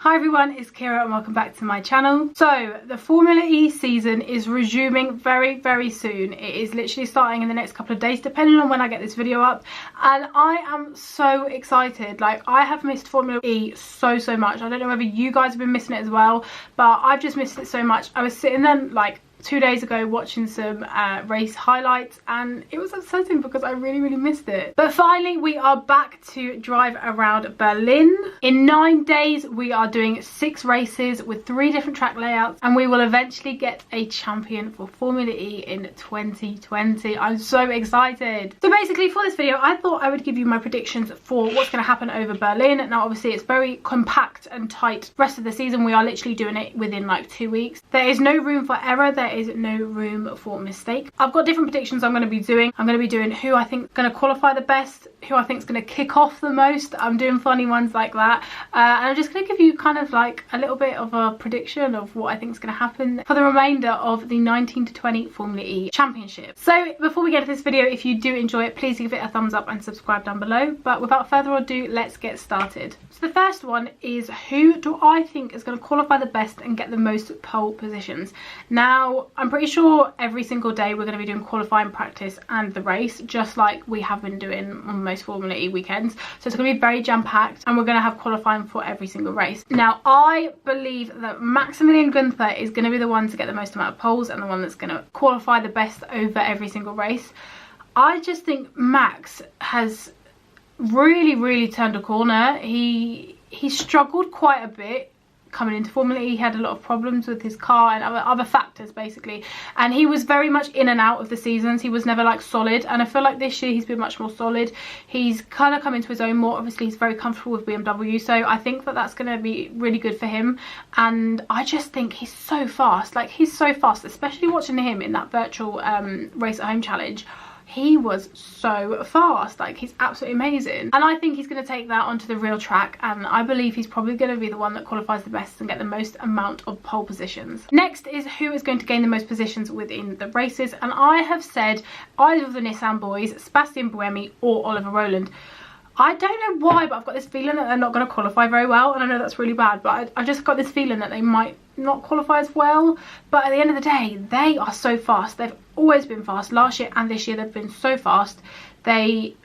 Hi everyone, it's Keira and welcome back to my channel. So the Formula E season is resuming very soon. It is literally starting in the next couple of days depending on when I get this video up, and I am so excited. Like, I have missed Formula E so much. I don't know whether you guys have been missing it as well, but I've just missed it so much. I was sitting there like 2 days ago watching some race highlights, and it was upsetting because I really missed it. But finally we are back to drive around Berlin. In 9 days we are doing 6 races with 3 different track layouts, and we will eventually get a champion for Formula E in 2020. I'm so excited. So basically for this video I thought I would give you my predictions for what's going to happen over Berlin. Now obviously it's very compact and tight. Rest of the season we are literally doing it within like 2 weeks. There is no room for error. There is no room for mistake. I've got different predictions I'm going to be doing. I'm going to be doing who I think is going to qualify the best, who I think is going to kick off the most. I'm doing funny ones like that, and I'm just going to give you kind of like a little bit of a prediction of what I think is going to happen for the remainder of the 19 to 20 Formula E Championship. So before we get to this video, if you do enjoy it, please give it a thumbs up and subscribe down below. But without further ado, let's get started. So the first one is, who do I think is going to qualify the best and get the most pole positions? Now I'm pretty sure every single day we're going to be doing qualifying, practice and the race, just like we have been doing on most Formula E weekends. So it's going to be very jam-packed, and we're going to have qualifying for every single race. Now I believe that Maximilian Günther is going to be the one to get the most amount of poles and the one that's going to qualify the best over every single race. I just think Max has really turned a corner. He struggled quite a bit coming into Formula E. He had a lot of problems with his car and other factors basically, and he was very much in and out of the seasons. He was never like solid, and I feel like this year he's been much more solid. He's kind of come into his own more. Obviously he's very comfortable with BMW, so I think that that's going to be really good for him. And I just think he's so fast. Like, he's so fast, especially watching him in that virtual race at home challenge. He was so fast. Like, he's absolutely amazing, and I think he's going to take that onto the real track, and I believe he's probably going to be the one that qualifies the best and get the most amount of pole positions. Next is who is going to gain the most positions within the races, and I have said either of the Nissan boys, Sebastian Buemi or Oliver Rowland. I don't know why, but I've got this feeling that they're not going to qualify very well, and I know that's really bad, but I just got this feeling that they might not qualify as well. But at the end of the day, they are so fast. They've always been fast. Last year and this year they've been so fast. They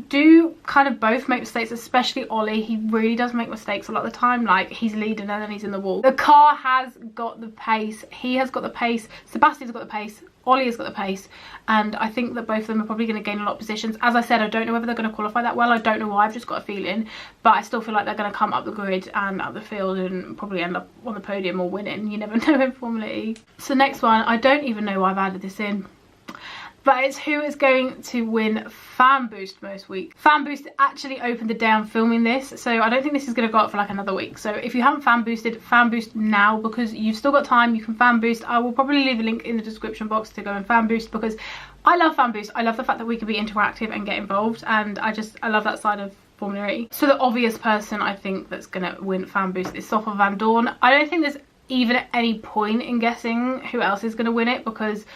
do kind of both make mistakes, especially Ollie. He really does make mistakes a lot of the time. Like, he's leading and then he's in the wall. The car has got the pace. He has got the pace. Sebastian's got the pace. Ollie has got the pace, and I think that both of them are probably going to gain a lot of positions. As I said, I don't know whether they're going to qualify that well. I don't know why. I've just got a feeling, but I still feel like they're going to come up the grid and up the field and probably end up on the podium or winning. You never know in Formula E. So next one, I don't even know why I've added this in, but it's who is going to win Fan Boost most week. Fan Boost actually opened the day I'm filming this, so I don't think this is going to go up for like another week. So if you haven't fan boosted, fan boost now, because you've still got time. You can fan boost. I will probably leave a link in the description box to go and fan boost, because I love fan boost. I love the fact that we can be interactive and get involved, and I love that side of Formula E. So the obvious person I think that's going to win Fan Boost is Stoffel van Dorn. I don't think there's even any point in guessing who else is going to win it, because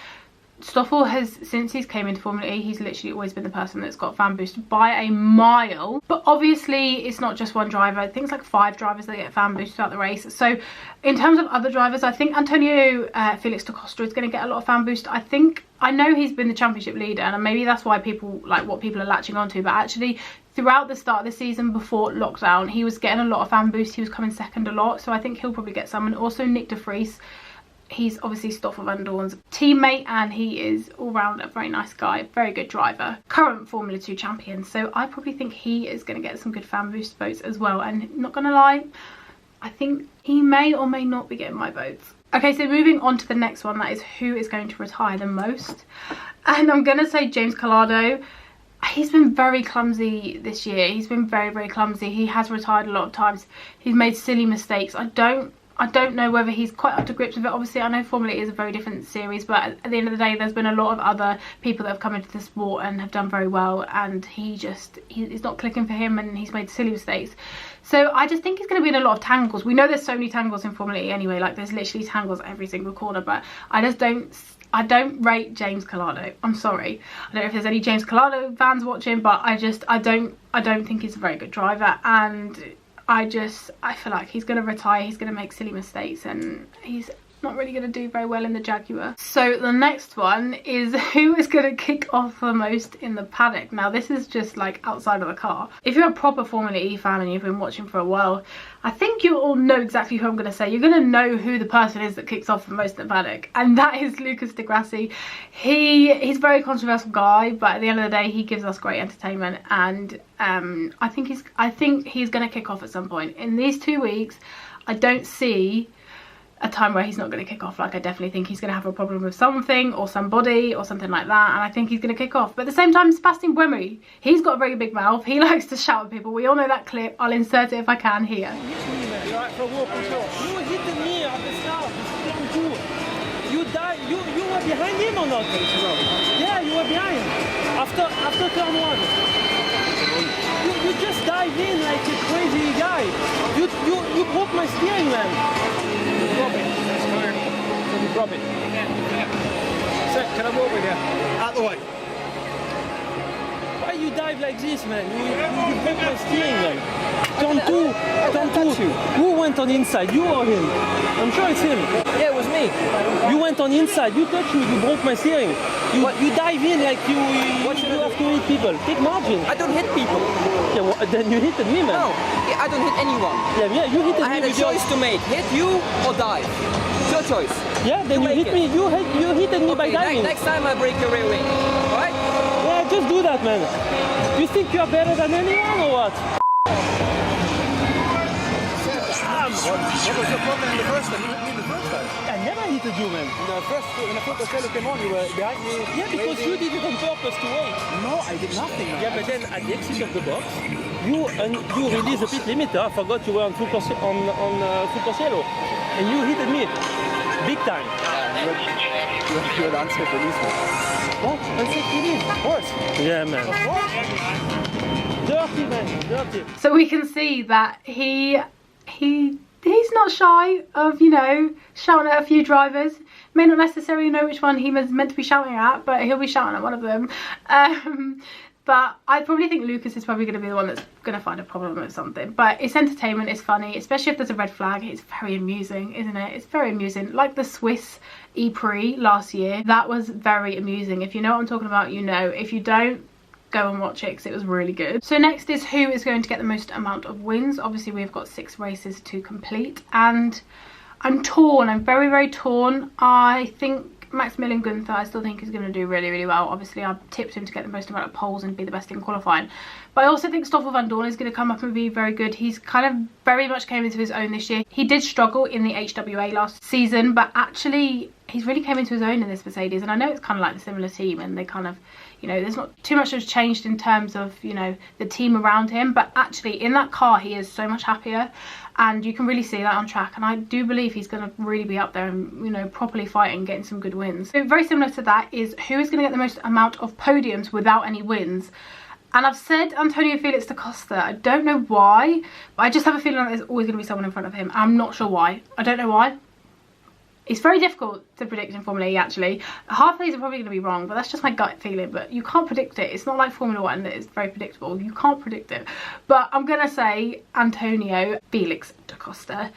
Stoffel has, since he's came into Formula E, he's literally always been the person that's got fan boost by a mile. But obviously it's not just one driver. I think it's like 5 drivers that get fan boost throughout the race. So in terms of other drivers, I think Antonio Felix da Costa is going to get a lot of fan boost. I know he's been the championship leader, and maybe that's why people like what people are latching onto, but actually throughout the start of the season before lockdown he was getting a lot of fan boost. He was coming second a lot, so I think he'll probably get some. And also Nick de Vries, he's obviously Stoffel van Dorn's teammate, and he is all round a very nice guy, very good driver, current Formula 2 champion. So I probably think he is going to get some good fan boost votes as well. And not gonna lie, I think he may or may not be getting my votes. Okay, so moving on to the next one, that is who is going to retire the most, and I'm gonna say James Calado. He's been very clumsy this year. He's been very clumsy. He has retired a lot of times. He's made silly mistakes. I don't know whether he's quite up to grips with it. Obviously I know Formula E is a very different series, but at the end of the day there's been a lot of other people that have come into the sport and have done very well, and he's not clicking for him, and he's made silly mistakes. So I just think he's going to be in a lot of tangles. We know there's so many tangles in Formula E anyway, like there's literally tangles every single corner, but I don't rate James Calado. I'm sorry. I don't know if there's any James Calado fans watching, but I don't think he's a very good driver, and I feel like he's going to retire, he's going to make silly mistakes, and he's not really going to do very well in the Jaguar. So the next one is who is going to kick off the most in the paddock. Now this is just like outside of the car. If you're a proper Formula E fan and you've been watching for a while, I think you all know exactly who I'm going to say. You're going to know who the person is that kicks off the most in the paddock, and that is Lucas di Grassi. He's a very controversial guy, but at the end of the day he gives us great entertainment, and I think he's going to kick off at some point in these 2 weeks. I don't see a time where he's not going to kick off. Like, I definitely think he's going to have a problem with something or somebody or something like that, and I think he's going to kick off. But at the same time, Sebastian Buemi, he's got a very big mouth. He likes to shout at people. We all know that clip. I'll insert it if I can here. You hit me at the start. You died. You were behind him or not? Yeah, you were behind. After turn 1. You just dive in like a crazy guy. You broke my steering, man. Drop it. That's tired. Can you drop it? Yeah. Sir, can I go over here? Out the way. Why you dive like this, man? You broke my steering, man. Turn 2. Who went on inside? You or him? I'm sure it's him. Yeah, it was me. You went on inside. You touched me. You broke my steering. You dive in like you have to hit people. Take margin. I don't hit people. Yeah, well, then you hit me, man. No, I don't hit anyone. Yeah, you hit me. I had a choice to make. Hit you or dive. It's your choice. Yeah, then you hit me. You hit me by diving. Next time I break your rear wing. Alright? Yeah, just do that, man. You think you're better than anyone or what? What was your problem in the first time? You hit me the first time. I never hit you, man. When the first Costello came on, you were behind me. Yeah, because you did it on purpose to wait. No, I did nothing. Yeah, but then at the exit of the box, you released the pit limiter. I forgot you were on Super Cielo, and you hit me big time. You're the unsafe policeman. What? Unsafe release? Of course. Yeah, man. Of course. Dirty, man. Dirty. So we can see that he's not shy of, you know, shouting at a few drivers. May not necessarily know which one he was meant to be shouting at, but he'll be shouting at one of them. But I probably think Lucas is probably going to be the one that's going to find a problem with something. But it's entertainment, it's funny, especially if there's a red flag. It's very amusing, isn't it? It's very amusing. Like the Swiss E-Prix last year, that was very amusing. If you know what I'm talking about, you know. If you don't, go and watch it because it was really good. So next is who is going to get the most amount of wins. Obviously we've got 6 races to complete, and I'm torn. I'm very, very torn. I think Maximilian Gunther, I still think he's going to do really, really well. Obviously I've tipped him to get the most amount of poles and be the best in qualifying, but I also think Stoffel van Dorn is going to come up and be very good. He's kind of very much came into his own this year. He did struggle in the HWA last season, but actually he's really came into his own in this Mercedes, and I know it's kind of like a similar team and they kind of, you know, there's not too much that's changed in terms of, you know, the team around him, but actually in that car he is so much happier, and you can really see that on track, and I do believe he's going to really be up there and, you know, properly fighting, getting some good wins. So very similar to that is who is going to get the most amount of podiums without any wins. And I've said Antonio Felix da Costa. I don't know why, but I just have a feeling like there's always going to be someone in front of him. I'm not sure why. I don't know why. It's very difficult to predict in Formula E, actually. Half of these are probably going to be wrong, but that's just my gut feeling. But you can't predict it. It's not like Formula 1 that is very predictable. You can't predict it. But I'm going to say Antonio Felix da Costa.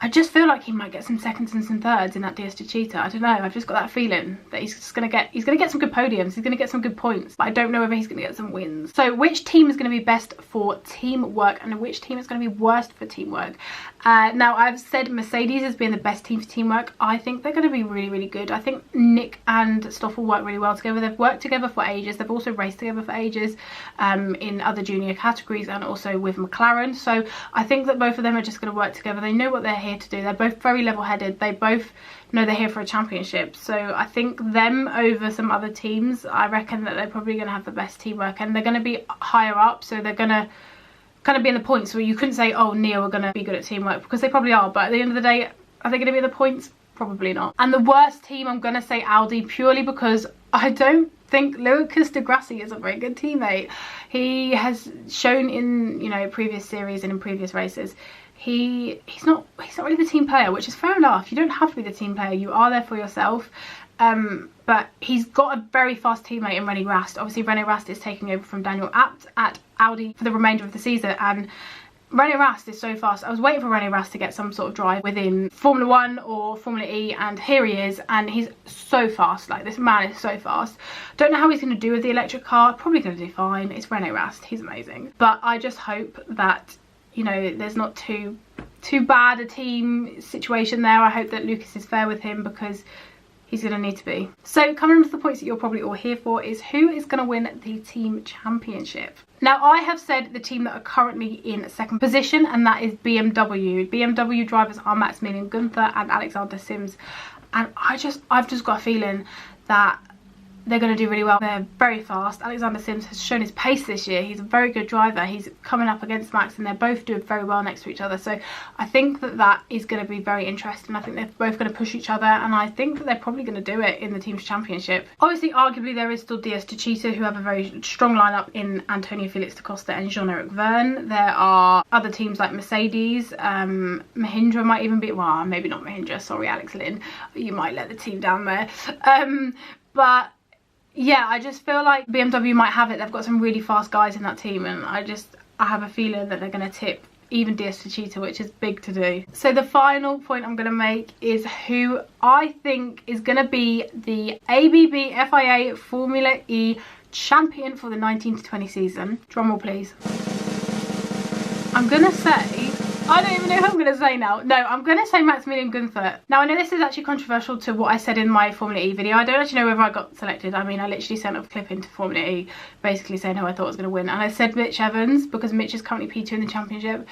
I just feel like he might get some seconds and some thirds in that DS2 Cheetah. I don't know. I've just got that feeling that he's going to get some good podiums. He's going to get some good points. But I don't know whether he's going to get some wins. So which team is going to be best for teamwork and which team is going to be worst for teamwork? Now, I've said Mercedes as being the best team for teamwork. I think they're going to be really, really good. I think Nick and Stoffel work really well together. They've worked together for ages. They've also raced together for ages in other junior categories and also with McLaren. So I think that both of them are just going to work together. They know what they're here to do. They're both very level-headed. They both know they're here for a championship. So I think them over some other teams, I reckon that they're probably going to have the best teamwork, and they're going to be higher up. So they're going to kind of be in the points where you couldn't say, oh, Neo are going to be good at teamwork, because they probably are. But at the end of the day, are they going to be in the points? Probably not. And the worst team, I'm going to say Audi, purely because I don't think Lucas di Grassi is a very good teammate. He has shown in, you know, previous series and in previous races, he's not really the team player, which is fair enough. You don't have to be the team player. You are there for yourself. But he's got a very fast teammate in René Rast. Obviously, René Rast is taking over from Daniel Abt at Audi for the remainder of the season, and René Rast is so fast. I was waiting for René Rast to get some sort of drive within Formula 1 or Formula E, and here he is, and he's so fast. Like, this man is so fast. Don't know how he's going to do with the electric car. Probably going to do fine. It's René Rast. He's amazing. But I just hope that, you know, there's not too bad a team situation there. I hope that Lucas is fair with him, because he's going to need to be. So coming on to the points that you're probably all here for is who is going to win the team championship. Now, I have said the team that are currently in second position, and that is BMW. BMW drivers are Maximilian Günther and Alexander Sims, and I've just got a feeling that they're going to do really well. They're very fast. Alexander Sims has shown his pace this year. He's a very good driver. He's coming up against Max, and they're both doing very well next to each other. So I think that is going to be very interesting. I think they're both going to push each other, and I think that they're probably going to do it in the team's championship. Obviously, arguably, there is still DS Techeetah, who have a very strong lineup in Antonio Felix da Costa and Jean-Eric Verne. There are other teams like Mercedes. Mahindra might even be, well, maybe not Mahindra. Sorry, Alex Lynn. You might let the team down there. But yeah, I just feel like BMW might have it. They've got some really fast guys in that team, and I have a feeling that they're going to tip even DS Techeetah, which is big to do. So the final point I'm going to make is who I think is going to be the ABB FIA Formula E champion for the 19 to 20 season. Drumroll please. I'm going to say, I don't even know who I'm going to say now. No, I'm going to say Maximilian Günther. Now, I know this is actually controversial to what I said in my Formula E video. I don't actually know whether I got selected. I mean, I literally sent a clip into Formula E basically saying who I thought was going to win. And I said Mitch Evans, because Mitch is currently P2 in the championship.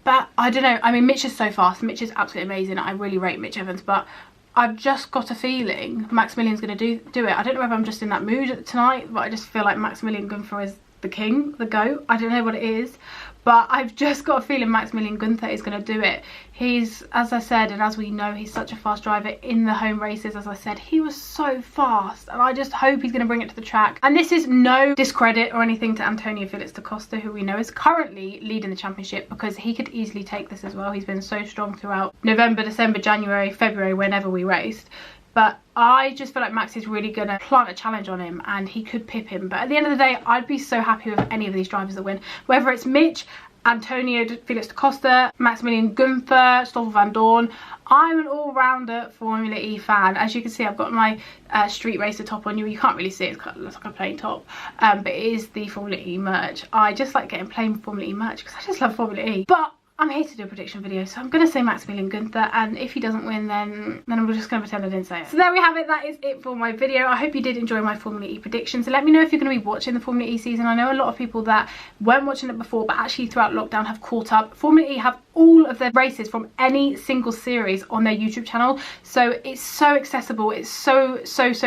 But I don't know. I mean, Mitch is so fast. Mitch is absolutely amazing. I really rate Mitch Evans. But I've just got a feeling Maximilian's going to do it. I don't know whether I'm just in that mood tonight, but I just feel like Maximilian Günther is the king, the GOAT. I don't know what it is, but I've just got a feeling Maximilian Günther is going to do it. He's, as I said, and as we know, he's such a fast driver in the home races. As I said, he was so fast, and I just hope he's going to bring it to the track. And this is no discredit or anything to Antonio Felix da Costa, who we know is currently leading the championship, because he could easily take this as well. He's been so strong throughout November, December, January, February, whenever we raced. But I just feel like Max is really going to plant a challenge on him, and he could pip him. But at the end of the day, I'd be so happy with any of these drivers that win. Whether it's Mitch, Antonio Felix da Costa, Maximilian Günther, Stoffel van Dorn. I'm an all-rounder Formula E fan. As you can see, I've got my street racer top on. You can't really see it, it looks like a plain top. But it is the Formula E merch. I just like getting plain Formula E merch because I just love Formula E. But I'm here to do a prediction video, so I'm going to say Maximilian Günther, and if he doesn't win, then we're just going to pretend I didn't say it. So there we have it. That is it for my video. I hope you did enjoy my Formula E predictions. So let me know if you're going to be watching the Formula E season. I know a lot of people that weren't watching it before, but actually throughout lockdown have caught up. Formula E have all of their races from any single series on their YouTube channel, so it's so accessible. It's so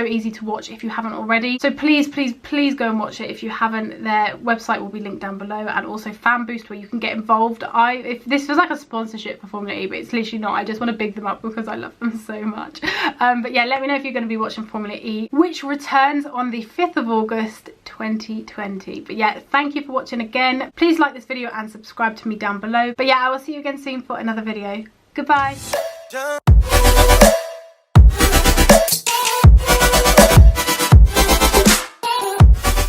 easy to watch if you haven't already. So please go and watch it if you haven't. Their website will be linked down below, and also Fan Boost, where you can get involved. If this was like a sponsorship for Formula E, but it's literally not. I just want to big them up because I love them so much. But yeah, let me know if you're going to be watching Formula E, which returns on the 5th of August 2020. But yeah, thank you for watching again. Please like this video and subscribe to me down below. But yeah, I will see you again soon for another video. Goodbye.